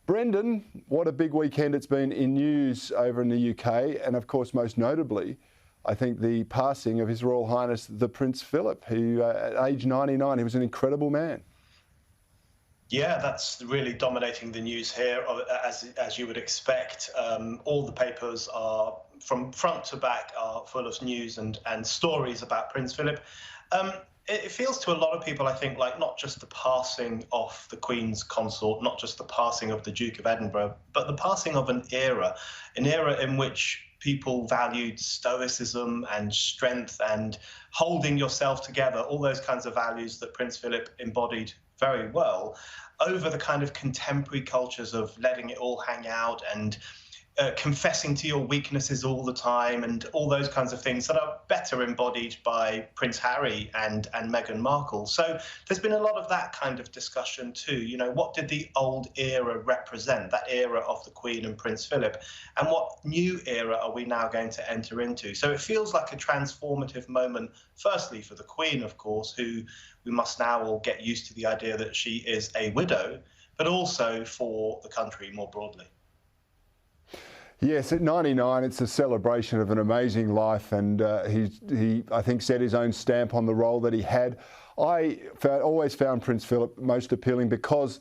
Brendan, what a big weekend it's been in news over in the UK, and of course, most notably, I think the passing of His Royal Highness the Prince Philip, who at age 99, he was an incredible man. Yeah, that's really dominating the news here, as you would expect. All the papers are, from front to back, are full of news and stories about Prince Philip. It feels to a lot of people, I think, like not just the passing of the Queen's consort, not just the passing of the Duke of Edinburgh, but the passing of an era in which people valued stoicism and strength and holding yourself together, all those kinds of values that Prince Philip embodied very well, over the kind of contemporary cultures of letting it all hang out and confessing to your weaknesses all the time and all those kinds of things that are better embodied by Prince Harry and Meghan Markle. So there's been a lot of that kind of discussion too. You know, what did the old era represent, that era of the Queen and Prince Philip, and what new era are we now going to enter into? So it feels like a transformative moment, firstly for the Queen, of course, who we must now all get used to the idea that she is a widow, but also for the country more broadly. Yes, at 99, it's a celebration of an amazing life, and he, I think, set his own stamp on the role that he had. I always found Prince Philip most appealing because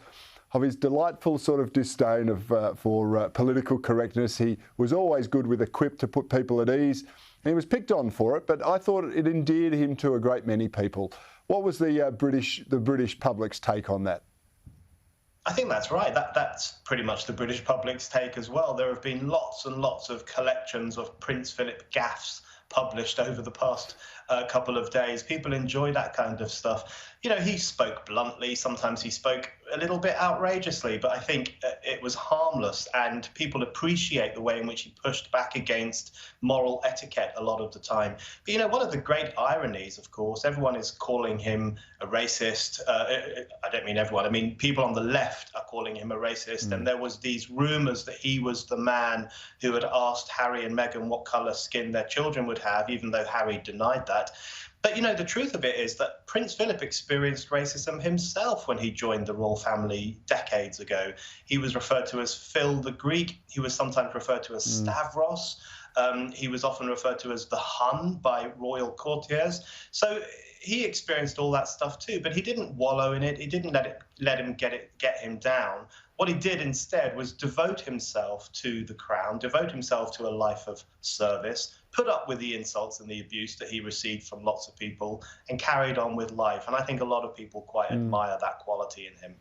of his delightful sort of disdain for political correctness. He was always good with a quip to put people at ease, and he was picked on for it, but I thought it endeared him to a great many people. What was the British public's take on that? I think that's right. That's pretty much the British public's take as well. There have been lots and lots of collections of Prince Philip gaffes published over the past couple of days. People enjoy that kind of stuff. You know, he spoke bluntly. Sometimes he spoke a little bit outrageously, but I think it was harmless, and people appreciate the way in which he pushed back against moral etiquette a lot of the time. But, you know, one of the great ironies, of course, everyone is calling him a racist. I don't mean everyone. I mean, people on the left are calling him a racist. And there was these rumors that he was the man who had asked Harry and Meghan what color skin their children would have, even though Harry denied that. But, you know, the truth of it is that Prince Philip experienced racism himself when he joined the royal family decades ago. He was referred to as Phil the Greek. He was sometimes referred to as Stavros. He was often referred to as the Hun by royal courtiers. So he experienced all that stuff too, but he didn't wallow in it. He didn't let him get him down. What he did instead was devote himself to the crown, devote himself to a life of service, put up with the insults and the abuse that he received from lots of people, and carried on with life. And I think a lot of people quite admire that quality in him.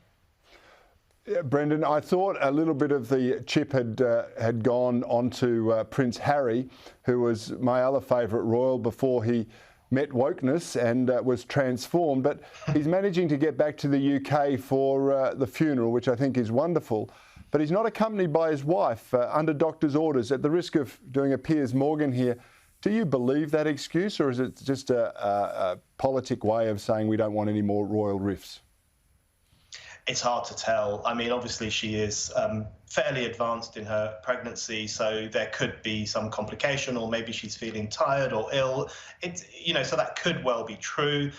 Yeah, Brendan, I thought a little bit of the chip had gone onto Prince Harry, who was my other favourite royal before he met wokeness and was transformed, but he's managing to get back to the UK for the funeral, which I think is wonderful. But he's not accompanied by his wife under doctor's orders. At the risk of doing a Piers Morgan here, do you believe that excuse, or is it just a politic way of saying we don't want any more royal rifts? It's hard to tell. I mean, obviously she is fairly advanced in her pregnancy, so there could be some complication, or maybe she's feeling tired or ill. You know, so that could well be true.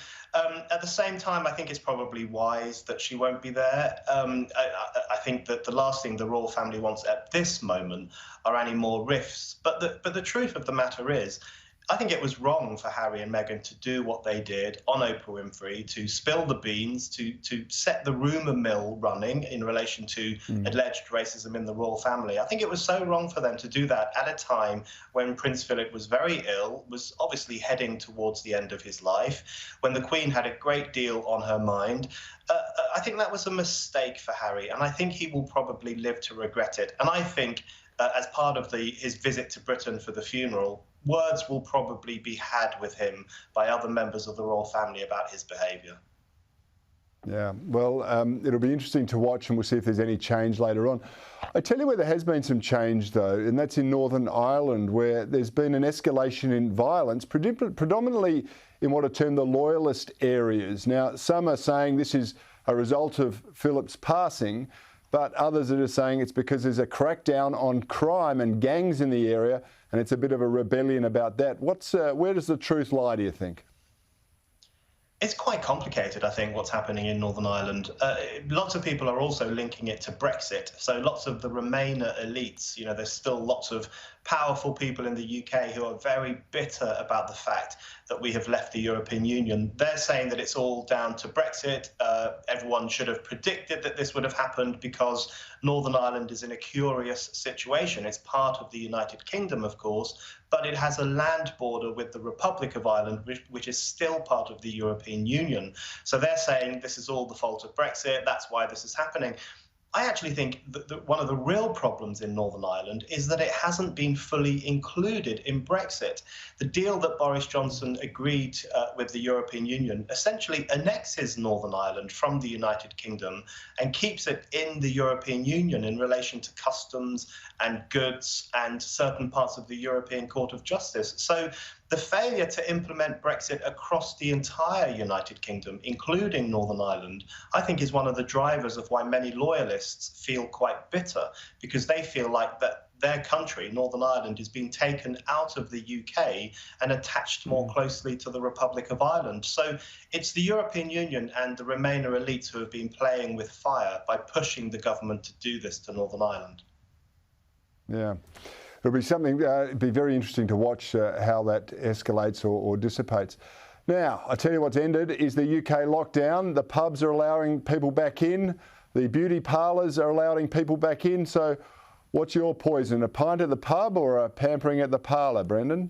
At the same time, I think it's probably wise that she won't be there. I think that the last thing the royal family wants at this moment are any more rifts. But the truth of the matter is, I think it was wrong for Harry and Meghan to do what they did on Oprah Winfrey, to spill the beans, to set the rumour mill running in relation to alleged racism in the royal family. I think it was so wrong for them to do that at a time when Prince Philip was very ill, was obviously heading towards the end of his life, when the Queen had a great deal on her mind. I think that was a mistake for Harry, and I think he will probably live to regret it. And I think as part of his visit to Britain for the funeral, words will probably be had with him by other members of the royal family about his behaviour. Yeah, well, it'll be interesting to watch, and we'll see if there's any change later on. I tell you where there has been some change, though, and that's in Northern Ireland, where there's been an escalation in violence, predominantly in what are termed the loyalist areas. Now, some are saying this is a result of Philip's passing, but others are just saying it's because there's a crackdown on crime and gangs in the area, and it's a bit of a rebellion about that. Where does the truth lie, do you think? It's quite complicated, I think, what's happening in Northern Ireland. Lots of people are also linking it to Brexit. So lots of the Remainer elites, there's still lots of powerful people in the UK who are very bitter about the fact that we have left the European Union. They're saying that it's all down to Brexit. Everyone should have predicted that this would have happened because Northern Ireland is in a curious situation. It's part of the United Kingdom, of course, but it has a land border with the Republic of Ireland, which is still part of the European Union. So they're saying this is all the fault of Brexit. That's why this is happening. I actually think that one of the real problems in Northern Ireland is that it hasn't been fully included in Brexit. The deal that Boris Johnson agreed with the European Union essentially annexes Northern Ireland from the United Kingdom and keeps it in the European Union in relation to customs and goods and certain parts of the European Court of Justice. So the failure to implement Brexit across the entire United Kingdom, including Northern Ireland, I think is one of the drivers of why many loyalists feel quite bitter, because they feel like that their country, Northern Ireland, is being taken out of the UK and attached more closely to the Republic of Ireland. So it's the European Union and the Remainer elites who have been playing with fire by pushing the government to do this to Northern Ireland. Yeah. It'll be something, it'd be very interesting to watch how that escalates or dissipates. Now, I tell you what's ended is the UK lockdown. The pubs are allowing people back in. The beauty parlours are allowing people back in. So what's your poison, a pint at the pub or a pampering at the parlour, Brendan?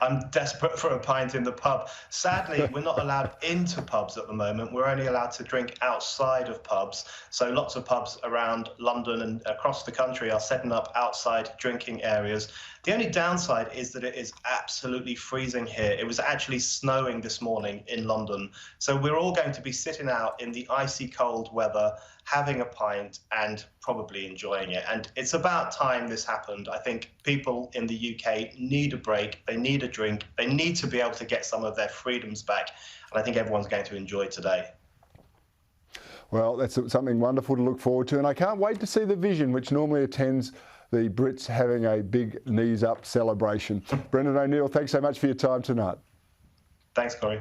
I'm desperate for a pint in the pub. Sadly, we're not allowed into pubs at the moment. We're only allowed to drink outside of pubs. So lots of pubs around London and across the country are setting up outside drinking areas. The only downside is that it is absolutely freezing here. It was actually snowing this morning in London. So we're all going to be sitting out in the icy cold weather, having a pint and probably enjoying it. And it's about time this happened. I think people in the UK need a break. They need a drink. They need to be able to get some of their freedoms back. And I think everyone's going to enjoy today. Well, that's something wonderful to look forward to. And I can't wait to see the Vision, which normally attends the Brits having a big knees up celebration. Brendan O'Neill, thanks so much for your time tonight. Thanks, Corey.